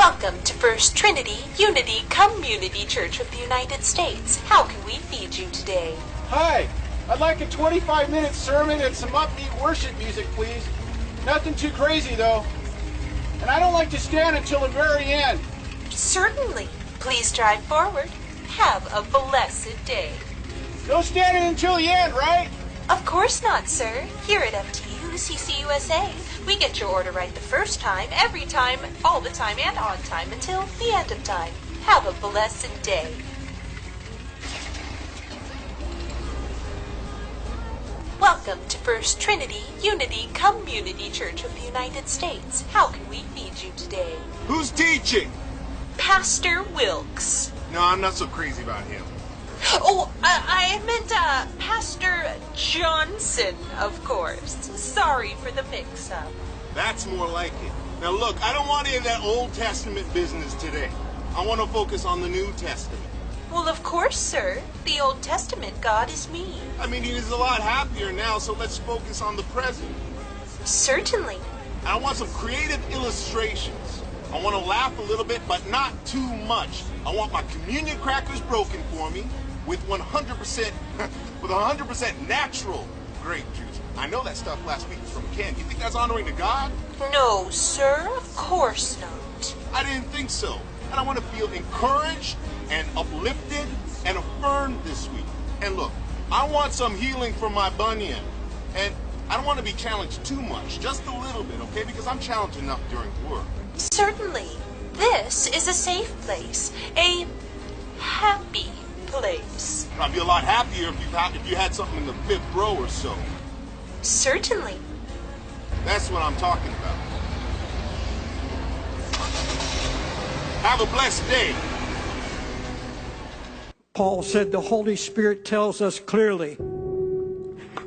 Welcome to First Trinity Unity Community Church of the United States. How can we feed you today? Hi, I'd like a 25-minute sermon and some upbeat worship music, please. Nothing too crazy, though. And I don't like to stand until the very end. Certainly. Please drive forward. Have a blessed day. No standing until the end, right? Of course not, sir. Here at FTU CCUSA, we get your order right the first time, every time, all the time, and on time until the end of time. Have a blessed day. Welcome to First Trinity Unity Community Church of the United States. How can we feed you today? Who's teaching? Pastor Wilkes. No, I'm not so crazy about him. Oh, I meant Pastor Johnson, of course. Sorry for the mix-up. That's more like it. Now look, I don't want any of that Old Testament business today. I want to focus on the New Testament. Well, of course, sir. The Old Testament God is me. I mean, he is a lot happier now, so let's focus on the present. Certainly. I want some creative illustrations. I want to laugh a little bit, but not too much. I want my communion crackers broken for me with 100% natural grape juice. I know that stuff last week was from a can. You think that's honoring to God? No, sir. Of course not. I didn't think so. And I want to feel encouraged and uplifted and affirmed this week. And look, I want some healing from my bunion. And I don't want to be challenged too much, just a little bit, okay? Because I'm challenged enough during work. Certainly. This is a safe place. A happy place. I'd be a lot happier if you had something in the 5th row or so. Certainly. That's what I'm talking about. Have a blessed day. Paul said the Holy Spirit tells us clearly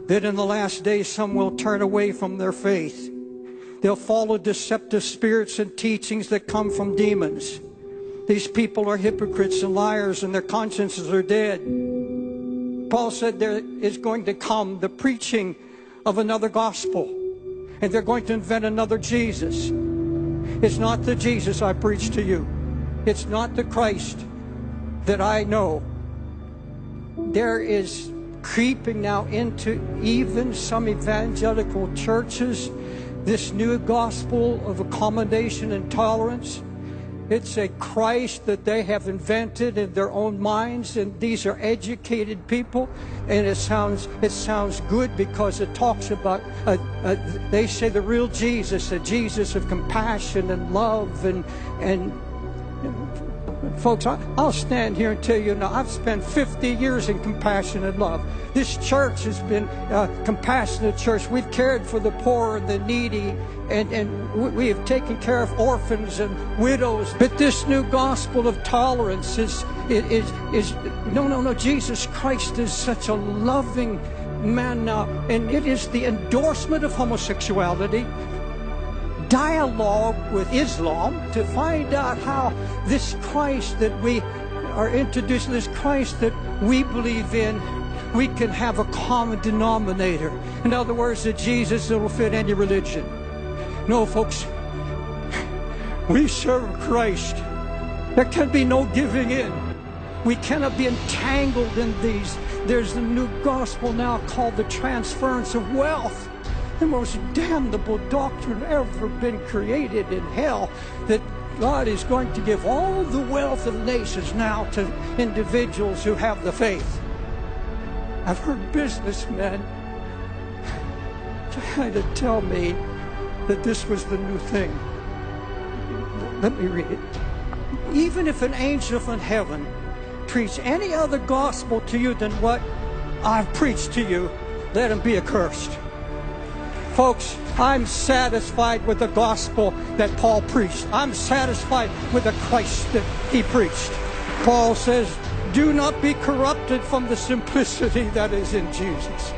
that in the last days some will turn away from their faith. They'll follow deceptive spirits and teachings that come from demons. These people are hypocrites and liars, and their consciences are dead. Paul said there is going to come the preaching of another gospel, and they're going to invent another Jesus. It's not the Jesus I preach to you. It's not the Christ that I know. There is creeping now into even some evangelical churches this new gospel of accommodation and tolerance. It's a Christ that they have invented in their own minds, and these are educated people, and it sounds good because it talks about they say the real Jesus, a Jesus of compassion and love and folks, I'll stand here and tell you now, I've spent 50 years in compassion and love. This church has been a compassionate church. We've cared for the poor and the needy, and we have taken care of orphans and widows. But this new gospel of tolerance is no. Jesus Christ is such a loving man now, and it is the endorsement of homosexuality. Dialogue with Islam to find out how this Christ that we are introducing, this Christ that we believe in, we can have a common denominator. In other words, a Jesus that will fit any religion. No, folks, we serve Christ. There can be no giving in. We cannot be entangled in these. There's a new gospel now called the transference of wealth. The most damnable doctrine ever been created in hell, that God is going to give all the wealth of nations now to individuals who have the faith. I've heard businessmen try to tell me that this was the new thing. Let me read it. Even if an angel from heaven preach any other gospel to you than what I've preached to you, let him be accursed. Folks, I'm satisfied with the gospel that Paul preached. I'm satisfied with the Christ that he preached. Paul says, do not be corrupted from the simplicity that is in Jesus.